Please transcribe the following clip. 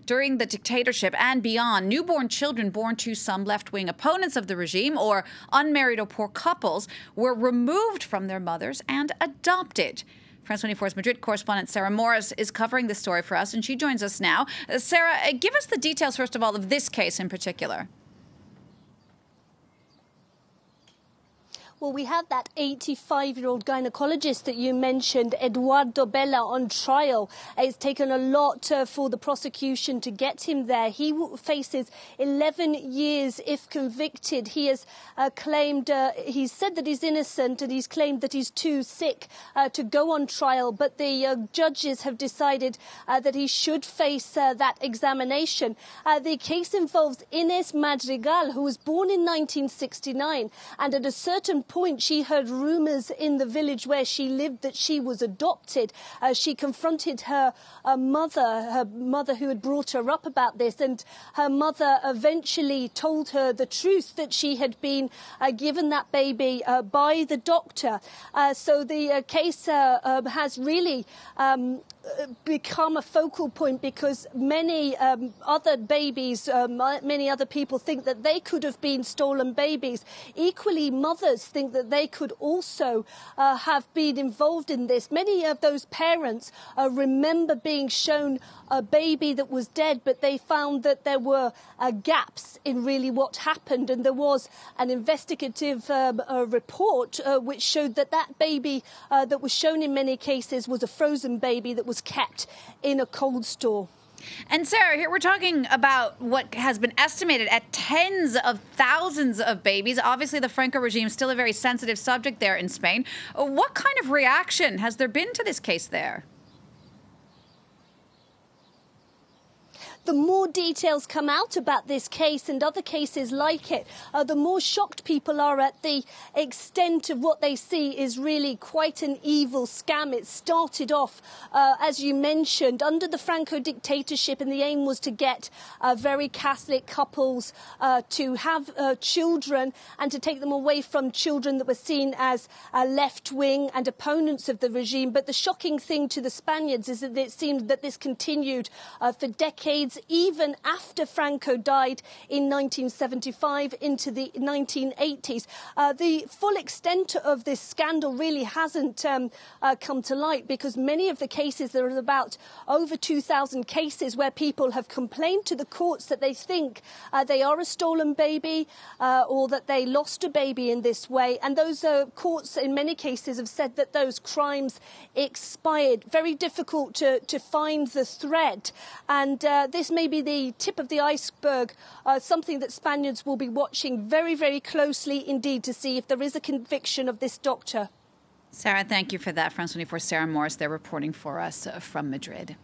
During the dictatorship and beyond, newborn children born to some left-wing opponents of the regime or unmarried or poor couples were removed from their mothers and adopted. France 24's Madrid correspondent Sarah Morris is covering this story for us, and she joins us now. Sarah, give us the details, first of all, of this case in particular. Well, we have that 85-year-old gynecologist that you mentioned, Eduardo Bella, on trial. It's taken a lot for the prosecution to get him there. He faces 11 years if convicted. He has claimed, he's said that he's innocent, and he's claimed that he's too sick to go on trial. But the judges have decided that he should face that examination. The case involves Inés Madrigal, who was born in 1969, and at a certain point she heard rumours in the village where she lived that she was adopted. She confronted her mother who had brought her up about this, and her mother eventually told her the truth, that she had been given that baby by the doctor. So the case has really become a focal point, because many other babies, many other people think that they could have been stolen babies. Equally, mothers think that they could also have been involved in this. Many of those parents remember being shown a baby that was dead, but they found that there were gaps in really what happened, and there was an investigative report which showed that that baby that was shown in many cases was a frozen baby that was kept in a cold store. And Sarah, here we're talking about what has been estimated at tens of thousands of babies. Obviously, the Franco regime is still a very sensitive subject there in Spain. What kind of reaction has there been to this case there? The more details come out about this case and other cases like it, the more shocked people are at the extent of what they see is really quite an evil scam. It started off, as you mentioned, under the Franco dictatorship, and the aim was to get very Catholic couples to have children and to take them away from children that were seen as left-wing and opponents of the regime. But the shocking thing to the Spaniards is that it seemed that this continued for decades, even after Franco died in 1975 into the 1980s. The full extent of this scandal really hasn't come to light, because many of the cases, there are about over 2,000 cases where people have complained to the courts that they think they are a stolen baby or that they lost a baby in this way. And those courts in many cases have said that those crimes expired. Very difficult to find the thread. And this may be the tip of the iceberg, something that Spaniards will be watching very, very closely indeed to see if there is a conviction of this doctor. Sarah, thank you for that. France 24's Sarah Morris, they're reporting for us from Madrid.